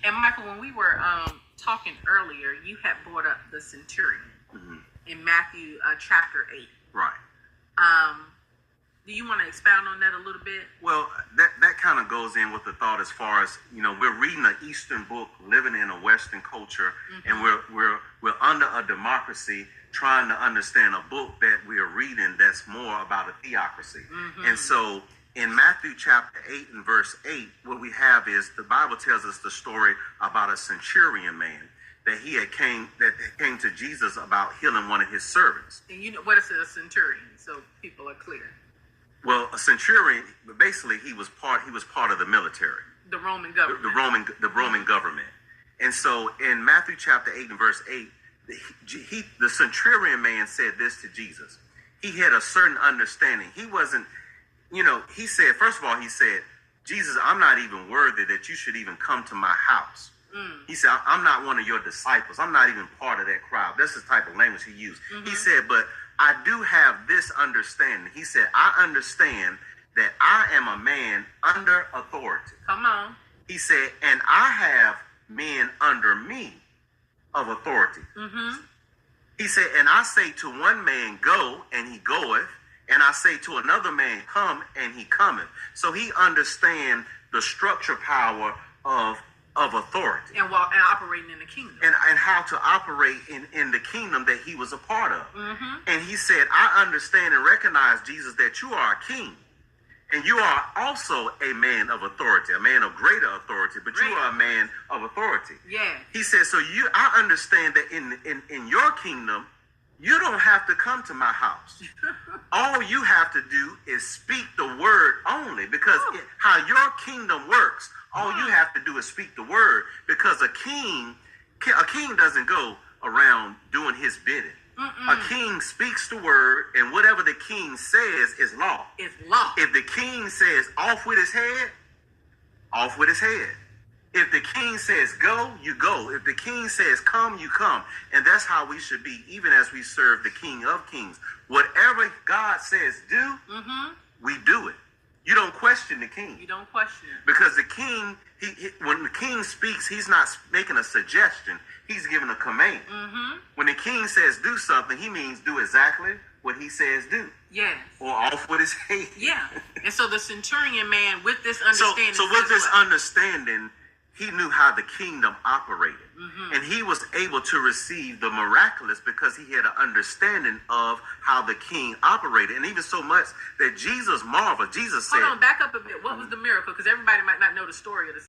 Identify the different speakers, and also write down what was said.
Speaker 1: And Michael, when we were talking earlier, you had brought up the centurion in Matthew chapter 8.
Speaker 2: Right.
Speaker 1: Do you want to expound on that a little bit?
Speaker 2: Well, that kind of goes in with the thought as far as, we're reading an Eastern book, living in a Western culture, and we're under a democracy, trying to understand a book that we are reading that's more about a theocracy. And so in Matthew chapter 8 and verse 8, what we have is the Bible tells us the story about a centurion man that came to Jesus about healing one of his servants.
Speaker 1: And you know what is a centurion, so people are clear.
Speaker 2: Well, a centurion, basically, he was part of the military,
Speaker 1: the Roman government,
Speaker 2: the Roman government. And so, in Matthew chapter 8 and verse 8, the centurion man said this to Jesus. He had a certain understanding. He wasn't, he said, first of all, he said, Jesus, I'm not even worthy that you should even come to my house. He said, I'm not one of your disciples. I'm not even part of that crowd. That's the type of language he used. He said, but I do have this understanding. He said, I understand that I am a man under authority.
Speaker 1: Come on.
Speaker 2: He said, and I have men under me of authority. He said, and I say to one man, go, and he goeth. And I say to another man, come, and he cometh. So he understands the structure power of authority.
Speaker 1: And operating in the kingdom.
Speaker 2: And how to operate in the kingdom that he was a part of. And he said, I understand and recognize, Jesus, that you are a king. And you are also a man of authority, a man of greater authority, but you are a man of authority.
Speaker 1: Yeah.
Speaker 2: He said, so I understand that in your kingdom, you don't have to come to my house. All you have to do is speak the word only, because how your kingdom works, all you have to do is speak the word, because a king doesn't go around doing his bidding. A king speaks the word, and whatever the king says is law.
Speaker 1: It's law.
Speaker 2: If the king says off with his head, off with his head. If the king says go, you go. If the king says come, you come. And that's how we should be, even as we serve the King of Kings. Whatever God says do, we do it. You don't question the king.
Speaker 1: You don't question it.
Speaker 2: Because the king, when the king speaks, he's not making a suggestion. He's giving a command. When the king says do something, he means do exactly what he says do.
Speaker 1: Yes.
Speaker 2: Or off with his head.
Speaker 1: Yeah. And so the centurion man, with this understanding.
Speaker 2: So with this understanding, he knew how the kingdom operated. And he was able to receive the miraculous because he had an understanding of how the king operated. And even so much that Jesus marveled. Jesus said...
Speaker 1: Hold on, back up a bit. What was the miracle? Because everybody might not know the story of the